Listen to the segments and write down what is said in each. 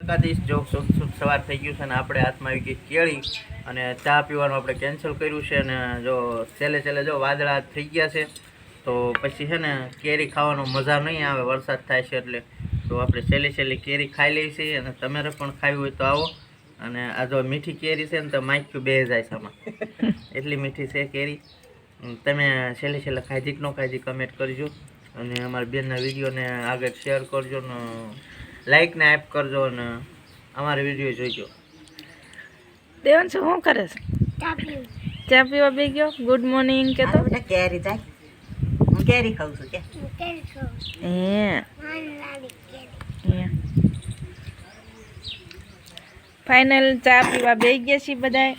ઝટકા દઈશ. જો સવાર થઈ ગયું છે અને આપણે હાથમાં આવી ગઈ કેળી અને ચા પીવાનું આપણે કેન્સલ કર્યું છે. અને જો છેલ્લે જો વાદળા થઈ ગયા છે તો પછી છે ને કેરી ખાવાનો મજા નહીં આવે, વરસાદ થાય છે એટલે. તો આપણે છેલ્લી કેરી ખાઈ લઈએ છીએ અને તમારે પણ ખાવી હોય તો આવો. અને આ જો મીઠી કેરી છે ને તો માખ્યું બે જાય છે આમાં, એટલી મીઠી છે કેરી. તમે છેલ્લે ખાધી કે ન ખાધી કમેન્ટ કરજો અને અમારા બેનના વિડીયોને આગળ શેર કરજો ને લાઈક ને આપ કરજો અને અમારા વિડીયો જોઈજો. દેવાન શું કરે છે? ચા પીવા બે ગયો. ગુડ મોર્નિંગ કે તો કેરી જાય, હું કેરી ખાઉં છું કે ફાઇનલ ચા પીવા બે ગયા છીએ બધા.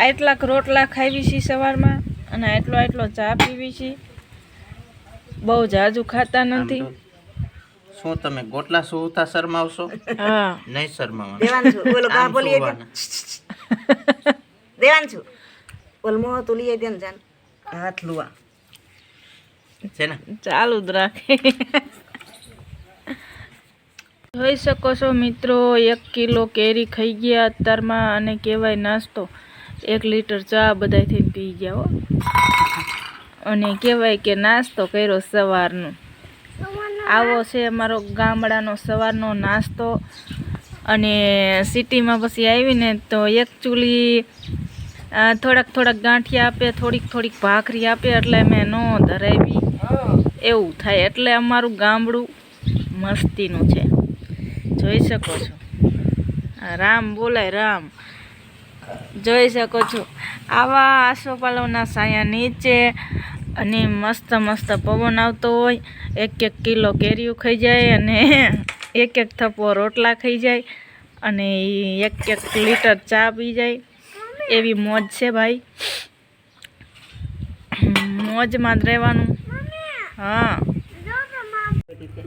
આટલા રોટલા ખાવી છીએ સવારમાં અને આટલો ચા પીવી છીએ. બહુ જાજુ ખાતા નથી. શું તમે ગોટલા સુતા શરમાવશો? હા નહીં શરમાવાનું. દેવાંશુ ઓલો કા બોલીએ દે. દેવાંશુ ઓલ મોહ તો લીએ દે ને જાન હાથ લુવા છે ને ચાલુ જ રાખે. જોઈ શકો છો મિત્રો, 1 કિલો કેરી ખાઈ ગયા અત્યારમાં અને કહેવાય નાસ્તો. 1 લીટર ચા બધા થઈને પી ગયા હો. અને કહેવાય કે નાસ્તો કર્યો સવારનો. આવો છે અમારો ગામડાનો સવારનો નાસ્તો. અને સિટીમાં પછી આવીને તો એક ચૂલી થોડાક ગાંઠિયા આપે, થોડીક ભાખરી આપે એટલે મેં ન ધરાવી એવું થાય. એટલે અમારું ગામડું મસ્તીનું છે, જોઈ શકો છો. રામ બોલાય રામ. જોઈ શકો છો આવા આસોપાલવના સાયા નીચે અને મસ્ત પવન આવતો હોય. 1 કિલો કેરીઓ ખાઈ જાય અને 1 થપ્પો રોટલા ખાઈ જાય અને 1 લીટર ચા પી જાય. એવી મોજ છે ભાઈ, મોજમાં જ રહેવાનું. હા,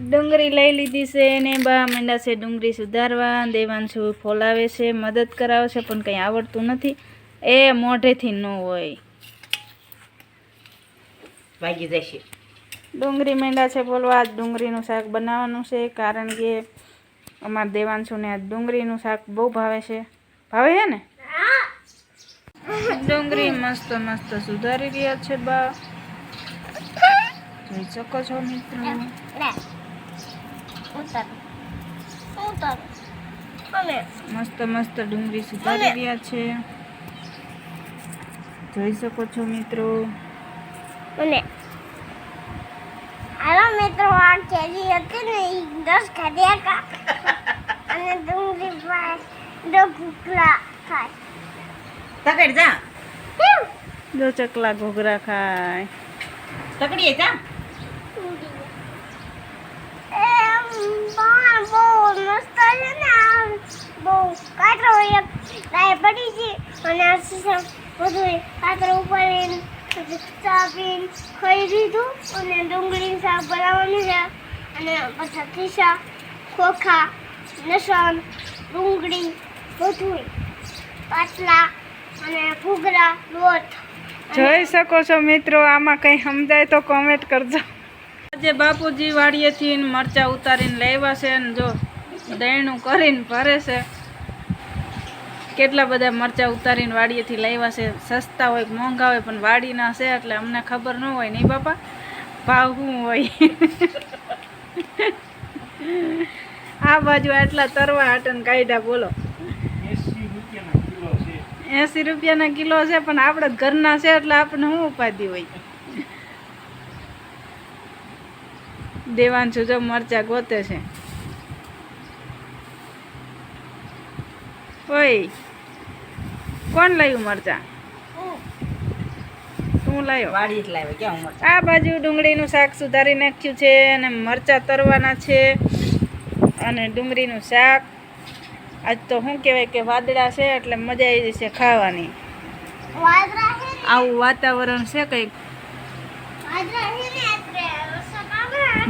ડુંગળી લઈ લીધી છે અને બા મંડા છે ડુંગળી સુધારવા. દેવાંશુ ફોલાવે છે, મદદ કરાવે છે પણ કંઈ આવડતું નથી. એ મોઢેથી ન હોય, વાગી જશે. ડુંગળી મંડા છે ફોલવા. આજ ડુંગળીનું શાક બનાવવાનું છે કારણ કે અમારા દેવાંશુને આજ ડુંગળીનું શાક બહુ ભાવે છે. ભાવે છે ને? ડુંગળી મસ્ત સુધારી રહ્યા છે બા, જોઈ શકો છો મિત્રો. મસ્ત ડુંગળી સુધારી રહ્યા છે, જોઈ શકો છો મિત્રો. હાલો મિત્રો, આ કેરી હતી ને 10 ખાધ્યા કા અને ડુંગળી ફ્રાય 2 ભૂખલા ખાય. તકડ જા, જો ચકલા ઘોઘરા ખાય. તકડીએ જા. બહુ મસ્ત છે ને, બહુ કાતરો એક લાય પડી છે અને આ બધું કાતરો ઉપાડીને ચા પીને ખાઈ દીધું. અને ડુંગળીનું શાક બનાવવાનું છે અને પછી ખીસા, ખોખા, લસણ, ડુંગળી બધું, પાટલા અને ઘૂઘરા લોટ. જોઈ શકો છો મિત્રો, આમાં કંઈ સમજાય તો કોમેન્ટ કરજો. આજે બાપુજી વાડીએથી મરચાં ઉતારીને લાવ્યા છે અને જો દહીણું કરીને ભરે છે. કેટલા બધા મરચાં ઉતારીને વાડીએથી લાવ્યા છે. સસ્તા હોય મોંઘા હોય પણ વાડીના છે એટલે અમને ખબર ન હોય નહીં બાપા ભાવ શું હોય. આ બાજુ આટલા તરવા હાટન કાઢ્યા બોલો. 80 રૂપિયાના કિલો છે પણ આપણે ઘરના છે એટલે આપણે શું ઉપાધિ હોય. દેવાંશુ જો મરચાં ગોતે છે. ઓય કોણ લાવ્યું મરચાં? તું લાવ્યો? વાડી જ લાવે કે હું આ બાજુ ડુંગળીનું શાક સુધારી નાખ્યું છે અને મરચાં તરવાના છે અને ડુંગળીનું શાક. આજ તો શું કહેવાય કે વાદળા છે એટલે મજા આવી જશે ખાવાની. આવું વાતાવરણ છે કંઈક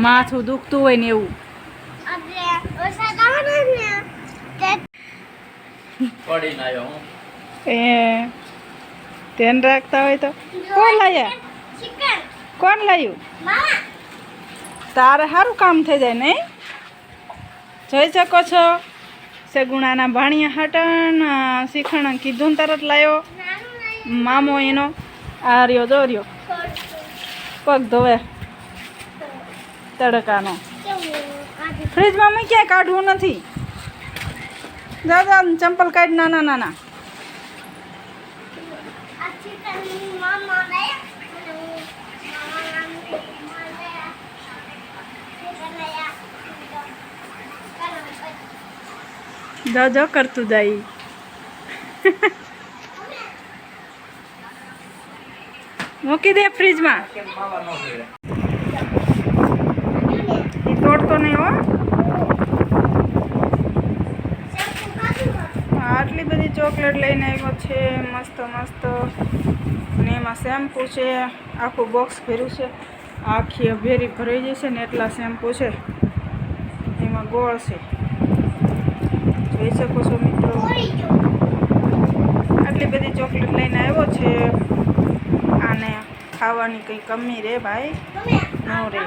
માથું દુખતું હોય ને એવું. પડીને આવ્યો હું. એ ધ્યાન રાખતા હોય તો. કોણ લાયા? કોણ લાવ્યું? તારે સારું કામ થઈ જાય નહીં? જોઈ શકો છો સગુણાના ભાણિયા હાટન શીખણ કીધું ને તરત લાવ્યો મામો એનો. આ રહ્યો જો રહ્યો પગ ધોવે તડકાનો. ફ્રીજમાં મૂક્યા કાઢવું નથી. જા જા ચંપલ કાઢ નાના નાના. જા જા કરતું જાય. મૂકી દે ફ્રીજમાં. એ તોડતો નહીં હો. આટલી બધી ચોકલેટ લઈને આવ્યો છે મસ્ત મસ્ત. અને એમાં શેમ્પુ છે આખું બોક્સ ભર્યું છે. આખી અભેરી ભરાઈ જશે ને એટલા શેમ્પુ છે. એમાં ગોળ છે જોઈ શકો છો મિત્રો. આટલી બધી ચોકલેટ લઈને આવ્યો છે. આને ખાવાની કંઈ કમી રે ભાઈ ન રે.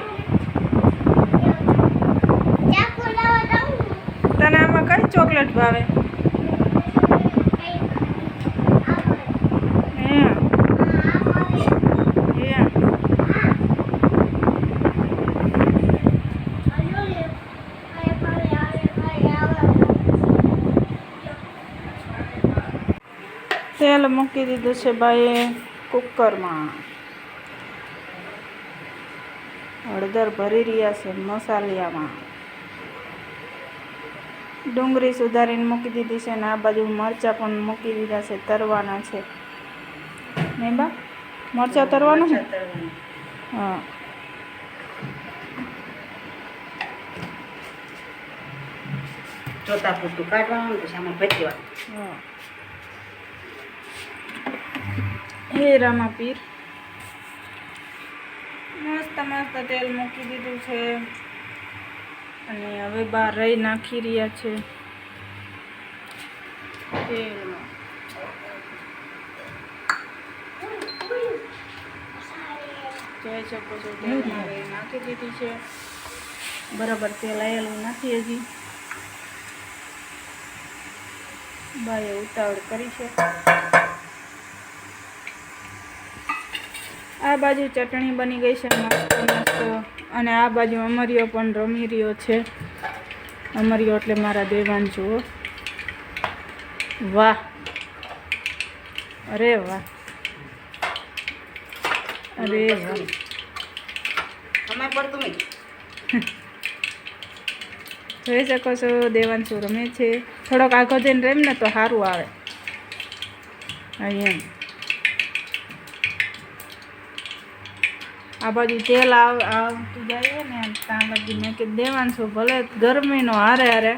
તને આમાં કઈ ચોકલેટ ભાવે? તેલ મૂકી દીધું છે ભાઈ કુકરમાં. હળદર ભરી રહ્યા છે મસાલિયામાં. ડુંગળી સુધારીને મૂકી દીધી છે. અને આ બાજુ મરચાં પણ મૂકી દીધા છે તરવાના છે. નહીં બા મરચાં તરવાના છે. હા ચોથા પૂરતું કાઢવાનું પછી આમાં ભેટવાનું. હા હે રામા પીર. મસ્ત મસ્ત તેલ મૂકી દીધું છે. અને હવે બહાર રહી નાખી રહ્યા છે તેલમાં. જોઈ શકો છો તેલમાં રહી નાખી દીધી છે. બરાબર તેલ આવેલું નથી હજી. બાએ ઉતાવળ કરી છે. આ બાજુ ચટણી બની ગઈ છે મસ્ત મસ્ત. અને આ બાજુ અમરિયો પણ રમી રહ્યો છે. અમરિયો એટલે મારા દેવાન જુઓ. વાહ અરે વાહ અરે વાહ. સમય પડતું નહીં. જોઈ શકો છો દેવાંશુ રમે છે. થોડોક આગળ જઈને રેમ ને તો સારું આવે. હા એમ. આ બાજુ તેલ આવતું જાય ને ત્યાં લગી મેં કે દેવાંશુ ભલે ગરમીનો હારે હારે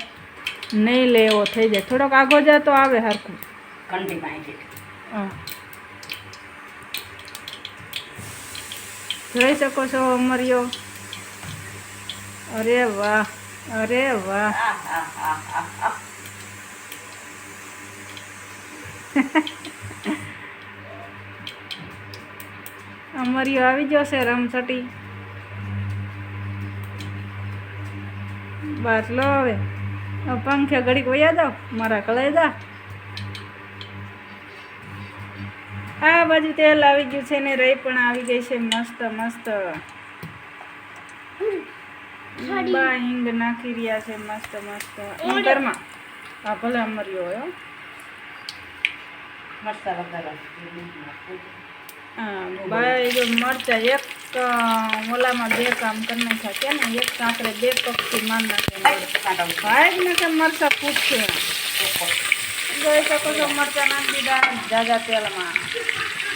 નહીં લે એવો થઈ જાય. થોડોક આગળ જાય તો આવે હરખું. ઘંટી પાણી. હા જોઈ શકો છો અમરિયો. અરે વાહ અરે વાહ. અમરિયો આવી ગયો છે રમસટી. બસ લો હવે પંખે ઘડીક વયા જાઓ મારા કલેજા. આ બાજુ તેલ આવી ગયું છે ને રહી પણ આવી ગઈ છે મસ્ત મસ્ત. બા હિંગ નાખી રહ્યા છે મસ્ત મસ્ત ઘરમાં. હા ભલે અમરિયો હોય. મરચાં વગર. હા ભાઈ જો મરચાં એક ઓલામાં 2 કામ કરી નાખ્યા કે ને. એક કાંકરે 2 પક્ષી માર નાખે ભાઈ ને કે મરચાં પૂછશે. જોઈ શકો છો મરચાં નાખી દીધા જાજા તેલમાં.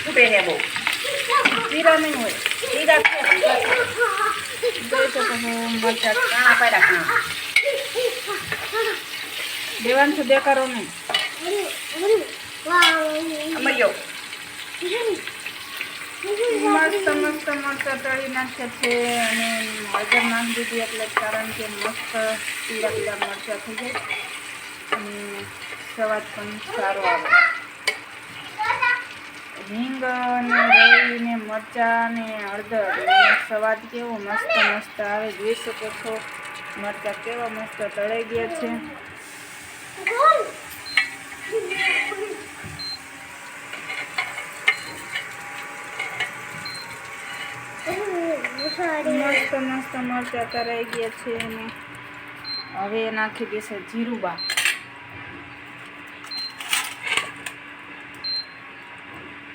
ઉભે રહે બહુ. જીરા નહીં હોય. સીધા જોઈ શકો છો મરચાં કાણા પાડ્યા કાણા. દેવાંશુ દેખાડો નહીં. અમરિયો. મસ્ત મસ્ત મરચાં તળી નાખ્યા છે. અને હળદર નાખી દીધી એટલે કારણ કે મસ્ત પીળા પીળા મરચાં થઈ જાય. અને સ્વાદ પણ સારો આવે. હિંગ ને રઈ ને મરચાં ને હળદર સ્વાદ કેવો મસ્ત મસ્ત આવે જોઈ શકો છો. મરચાં કેવા મસ્ત તળાઈ ગયા છે. મસ્ત મસ્ત મરચાં તળાઈ ગયા છે અને હવે નાખી દેશે જીરું બા.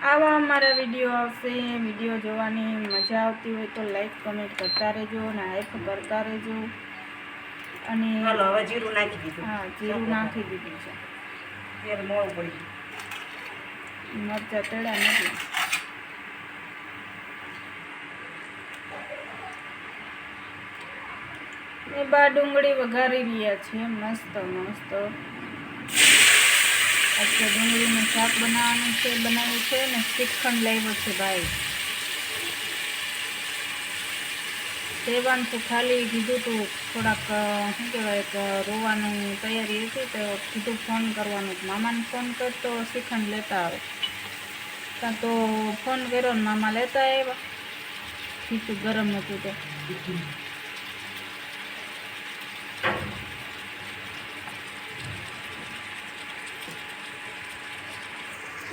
આવા અમારા વિડીયો આવશે. વિડીયો જોવાની મજા આવતી હોય તો લાઈક કમેન્ટ કરતા રહેજો અને હાઈપ કરતા રહેજો. અને હાલો હવે જીરું નાખી દીધું. હા, જીરું નાખી દીધું છે. ત્યારે મોળું પડી મરચાં તળ્યા નથી. એ બા ડુંગળી વઘારી રહ્યા છે મસ્ત મસ્ત. આજે ડુંગળીનું શાક બનાવ્યું છે ને શ્રીખંડ લાવ્યો છે ભાઈ. દેવાંશુ ખાલી કીધું તું થોડાક શું કહેવાય રોવાનું તૈયારી હતી તો કીધું ફોન કરવાનું. મામાને ફોન કરતો શ્રીખંડ લેતા આવે. ત્યાં તો ફોન કર્યો ને મામા લેતા આવ્યા. ખીચું ગરમ હતું તો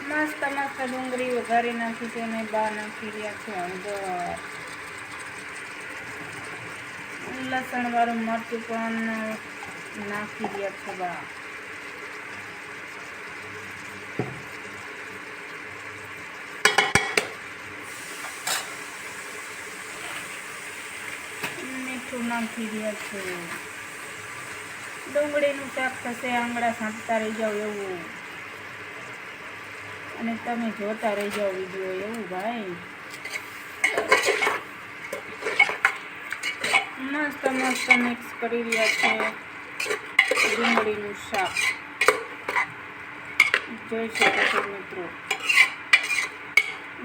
મસ્ત મસ્ત ડુંગળી વઘારી નાખી છે અને બહાર નાખી રહ્યા છે હળદર. લસણ વાળું મરચું પણ નાખી રહ્યા છે બા. મીઠું નાખી રહ્યા છે. ડુંગળીનું શાક થશે આંગળા સાંપતા રહી જાવ એવું. અને તમે જોતા રહી જાઓ વિડીયો એવું ભાઈ. મસ્ત મસ્ત મિક્સ કરી રહ્યા છે ડુંગળીનું શાક. જોઈ શકો છો મિત્રો.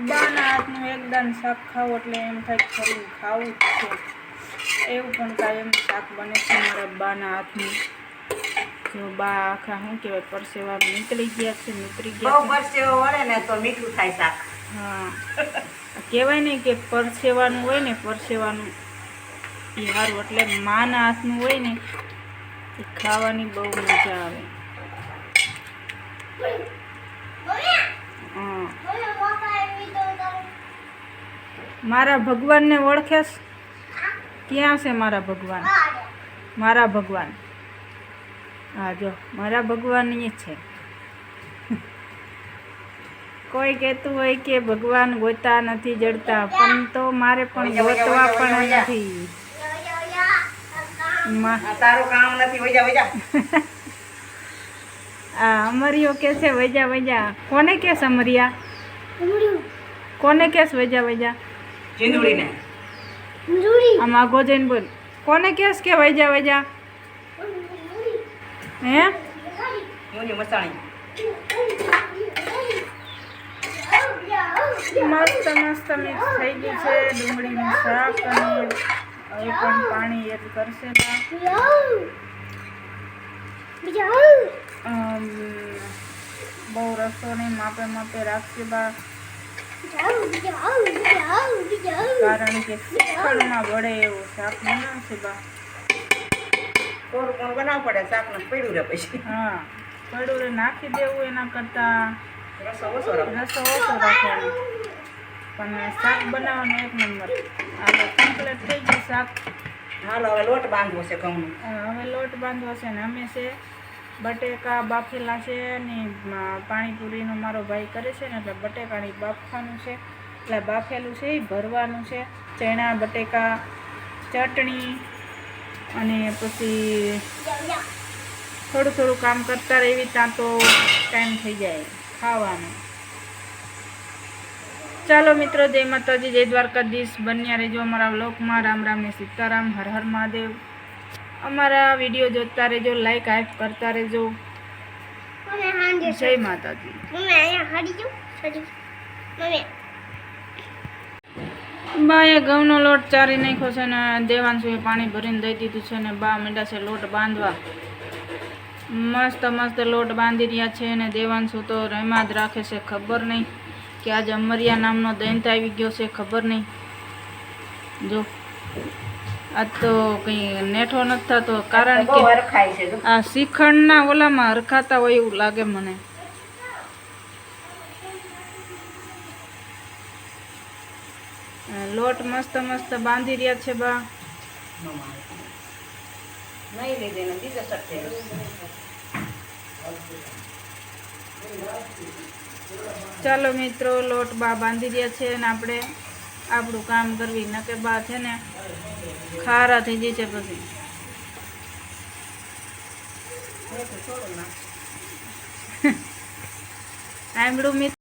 બાના હાથનું એકદમ શાક ખાવું એટલે એમ થાય ખરું ખાવું જ છે. એવું પણ કાંઈ એમ શાક બને છે મારા બાના હાથનું. જો બા આખા શું કહેવાય પરસેવા નીકળી ગયા છે. બહુ પરસેવો વળે ને તો મીઠું થાય શાક. હા, કહેવાય ને કે પરસેવાનું હોય ને પરસેવાનું એ સારું. એટલે માના હાથનું હોય ને એ ખાવાની બહુ મજા આવે. હા, મારા ભગવાનને ઓળખેશ? ક્યાં છે મારા ભગવાન? મારા ભગવાન હા જો મારા ભગવાન એ છે. કોઈ કહેતું હોય કે ભગવાન ગોતા નથી જડતા, પણ તો મારે પણ ગોતવા પણ નથી. તારું કામ નથી. વજા વજા આ અમરિયો કે છે વજા વજા. કોને કેસ અમરિયા? કોને કેસ વજા વજા? ચીંદુડીને આમ આગો જઈને બોલ. કોને કેસ કે વજા વજા? હે મુની મસાણી મસ્ત મસ્ત મિક્સ થઈ ગઈ છે ડુંગળીનું શાક. અને હવે પણ પાણી એડ કરશે બા. બહુ રસો નહીં, માપે માપે રાખશે બા. કારણ કે શ્રીખંડમાં વળે એવું શાક બનાવશે બા. થોડું પણ બનાવવું પડે. શાક ને પડ્યું રહે પછી. હા, પડું નાખી દેવું એના કરતાં રસો ઓછો રાખો. રસો ઓછો રાખવાનો. પણ શાક બનાવવાનું એક નંબર. આપણે કમ્પ્લીટ થઈ ગયું શાક. હાલો હવે લોટ બાંધવો છે ઘઉંનો. હવે લોટ બાંધવો છે ને અમે છે બટેકા બાફેલા છે ને પાણીપુરીનો મારો ભાઈ કરે છે ને એટલે બટેકાની બાફવાનું છે. એટલે બાફેલું છે એ ભરવાનું છે. ચણા બટેકા ચટણી અને પછી થોડું થોડું કામ કરતા રહેવી ત્યાં તો ટાઈમ થઈ જાય ખાવાનું. ચાલો મિત્રો, જય માતાજી, જય દ્વારકાધીશ. બન્યા રહેજો અમારા વ્લોગમાં. રામ રામ ને સીતારામ. હર હર મહાદેવ. અમારા વિડીયો જોતા રહેજો, લાઈક હાઈપ કરતા રહેજો. જય માતાજી. બાએ ઘઉંનો લોટ ચારી નાખ્યો છે ને દેવાંશુએ પાણી ભરીને દઈ દીધું છે ને બા મીંડા છે લોટ બાંધવા. મસ્ત મસ્ત લોટ બાંધી રહ્યા છે ને દેવાંશુ તો રમ્યા જ રાખે છે. ખબર નહીં કે આજે અમરિયા નામનો દૈંત આવી ગયો છે, ખબર નહીં. જો આ તો કંઈ નેઠો નથી થતો કારણ બહુ કે હરખાય છે જો. આ શ્રીખંડના ઓલામાં હરખાતા હોય એવું લાગે મને. લોટ મસ્ત મસ્ત બાંધી રહ્યા છે બા. નહીં લીધે ને બીજો શક છે. ચાલો મિત્રો, લોટ બા બાંધી રહ્યા છે અને આપણે આપણું કામ કરવી, નકે બા છે ને ખારા થઈ જાય છે પછી. આંબળું મિત્ર